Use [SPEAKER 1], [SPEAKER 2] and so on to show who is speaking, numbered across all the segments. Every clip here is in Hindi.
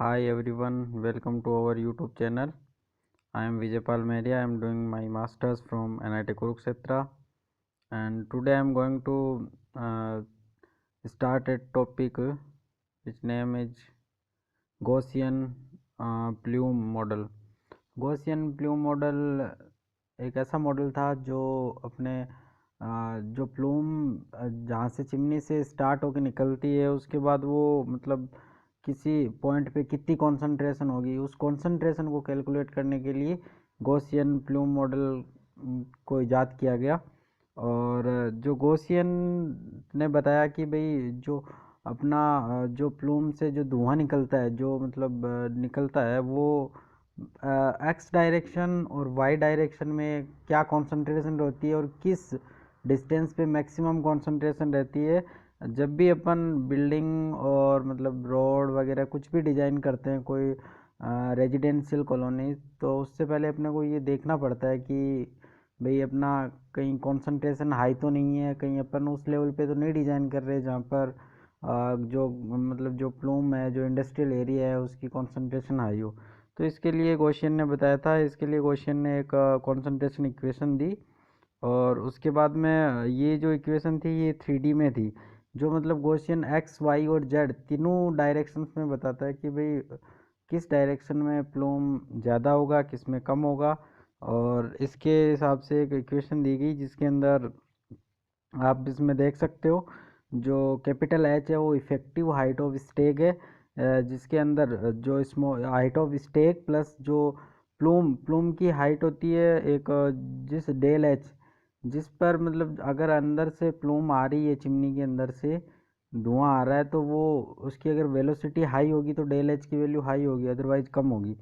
[SPEAKER 1] Hi everyone, welcome to our YouTube channel. I am Vijaypal Meria. I am doing my masters from NIT Kurukshetra, and today I am going to start a topic which name is Gaussian plume model. Gaussian plume model एक ऐसा मॉडल था जो अपने जो प्लूम जहाँ से चिमनी से स्टार्ट होकर निकलती है उसके बाद वो मतलब किसी पॉइंट पे कितनी कॉन्सेंट्रेशन होगी, उस कॉन्सेंट्रेशन को कैलकुलेट करने के लिए गॉसियन प्लूम मॉडल को ईजाद किया गया। और जो गॉसियन ने बताया कि भाई जो अपना जो प्लूम से जो धुआं निकलता है, जो मतलब निकलता है, वो एक्स डायरेक्शन और वाई डायरेक्शन में क्या कॉन्सेंट्रेशन रहती है और किस डिस्टेंस पे मैक्सिमम कॉन्सेंट्रेशन रहती है। जब भी अपन बिल्डिंग और मतलब रोड वगैरह कुछ भी डिज़ाइन करते हैं, कोई रेजिडेंशियल कॉलोनी, तो उससे पहले अपने को ये देखना पड़ता है कि भाई अपना कहीं कंसंट्रेशन हाई तो नहीं है, कहीं अपन उस लेवल पे तो नहीं डिज़ाइन कर रहे जहाँ पर जो मतलब जो प्लूम है, जो इंडस्ट्रियल एरिया है, उसकी कंसंट्रेशन हाई हो। तो इसके लिए गॉसियन ने बताया था, इसके लिए गॉसियन ने एक कंसंट्रेशन इक्वेशन दी। और उसके बाद में ये जो इक्वेशन थी ये 3D में थी, जो मतलब गॉसियन एक्स वाई और जेड तीनों डायरेक्शंस में बताता है कि भाई किस डायरेक्शन में प्लूम ज़्यादा होगा, किस में कम होगा। और इसके हिसाब से एक इक्वेशन दी गई जिसके अंदर आप इसमें देख सकते हो, जो कैपिटल एच है वो इफेक्टिव हाइट ऑफ स्टेक है, जिसके अंदर जो small height of stack plus जो प्लूम की हाइट होती है एक जिस डेल एच, जिस पर मतलब अगर अंदर से प्लूम आ रही है, चिमनी के अंदर से धुआं आ रहा है, तो वो उसकी अगर वेलोसिटी हाई होगी तो डेल एच की वैल्यू हाई होगी, अदरवाइज कम होगी।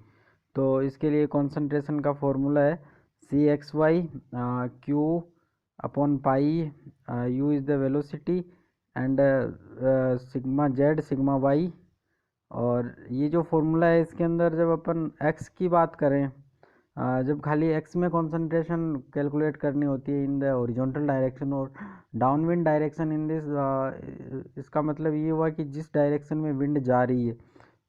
[SPEAKER 1] तो इसके लिए कॉन्सेंट्रेशन का फॉर्मूला है CXY Q upon pi, U is the velocity and sigma Z sigma Y. और ये जो फॉर्मूला है इसके अंदर जब अपन x की बात करें, जब खाली x में कंसंट्रेशन कैलकुलेट करनी होती है इन द हॉरिजॉन्टल डायरेक्शन और डाउनविंड डायरेक्शन इन दिस, इसका मतलब ये हुआ कि जिस डायरेक्शन में विंड जा रही है,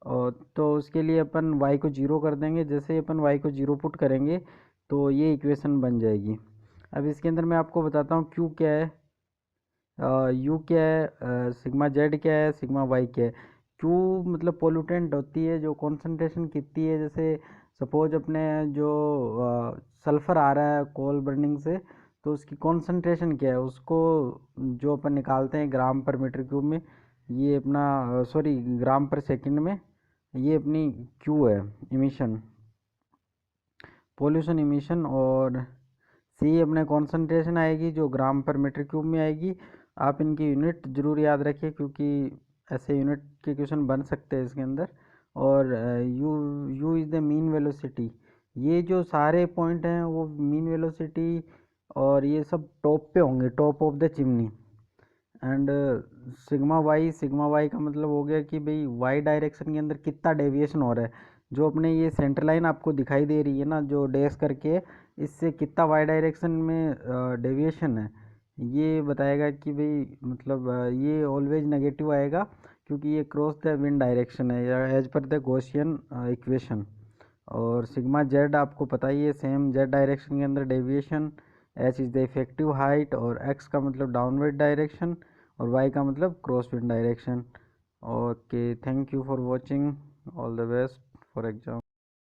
[SPEAKER 1] और तो उसके लिए अपन y को जीरो कर देंगे। जैसे ही अपन y को जीरो पुट करेंगे तो ये इक्वेशन बन जाएगी। अब इसके अंदर मैं आपको बताता हूँ q क्या है, यू क्या है, सिग्मा जेड क्या है, सिग्मा वाई क्या है। क्यू मतलब पोल्यूटेंट होती है, जो कॉन्सेंट्रेशन कितनी है। जैसे सपोज अपने जो सल्फ़र आ रहा है कोल बर्निंग से, तो उसकी कॉन्सेंट्रेशन क्या है, उसको जो अपन निकालते हैं ग्राम पर मीटर क्यूब में, ये अपना सॉरी ग्राम पर सेकंड में, ये अपनी क्यू है, इमिशन, पोल्यूशन इमिशन। और सी अपने कॉन्सेंट्रेशन आएगी जो ग्राम पर मीटर क्यूब में आएगी। आप इनकी यूनिट ज़रूर याद रखिए क्योंकि ऐसे यूनिट के क्वेश्चन बन सकते हैं इसके अंदर। और you is the mean velocity, ये जो सारे पॉइंट हैं वो मीन वेलोसिटी, और ये सब टॉप पे होंगे, top of the chimney. And sigma Y का मतलब हो गया कि भाई वाई डायरेक्शन के अंदर कितना डेविएशन हो रहा है। जो अपने ये सेंटर लाइन आपको दिखाई दे रही है ना, जो डैश करके, इससे कितना वाई डायरेक्शन में डेविएशन है, ये बताएगा कि भाई मतलब ये ऑलवेज नेगेटिव आएगा क्योंकि ये क्रॉस द विंड डायरेक्शन है, या एज पर द गॉसियन इक्वेशन। और सिग्मा जेड आपको पता ही है, सेम जेड डायरेक्शन के अंदर deviation, H is the effective height, और एक्स का मतलब डाउनवर्ड डायरेक्शन, और वाई का मतलब cross wind direction. Okay, thank you for watching, all the best for exam.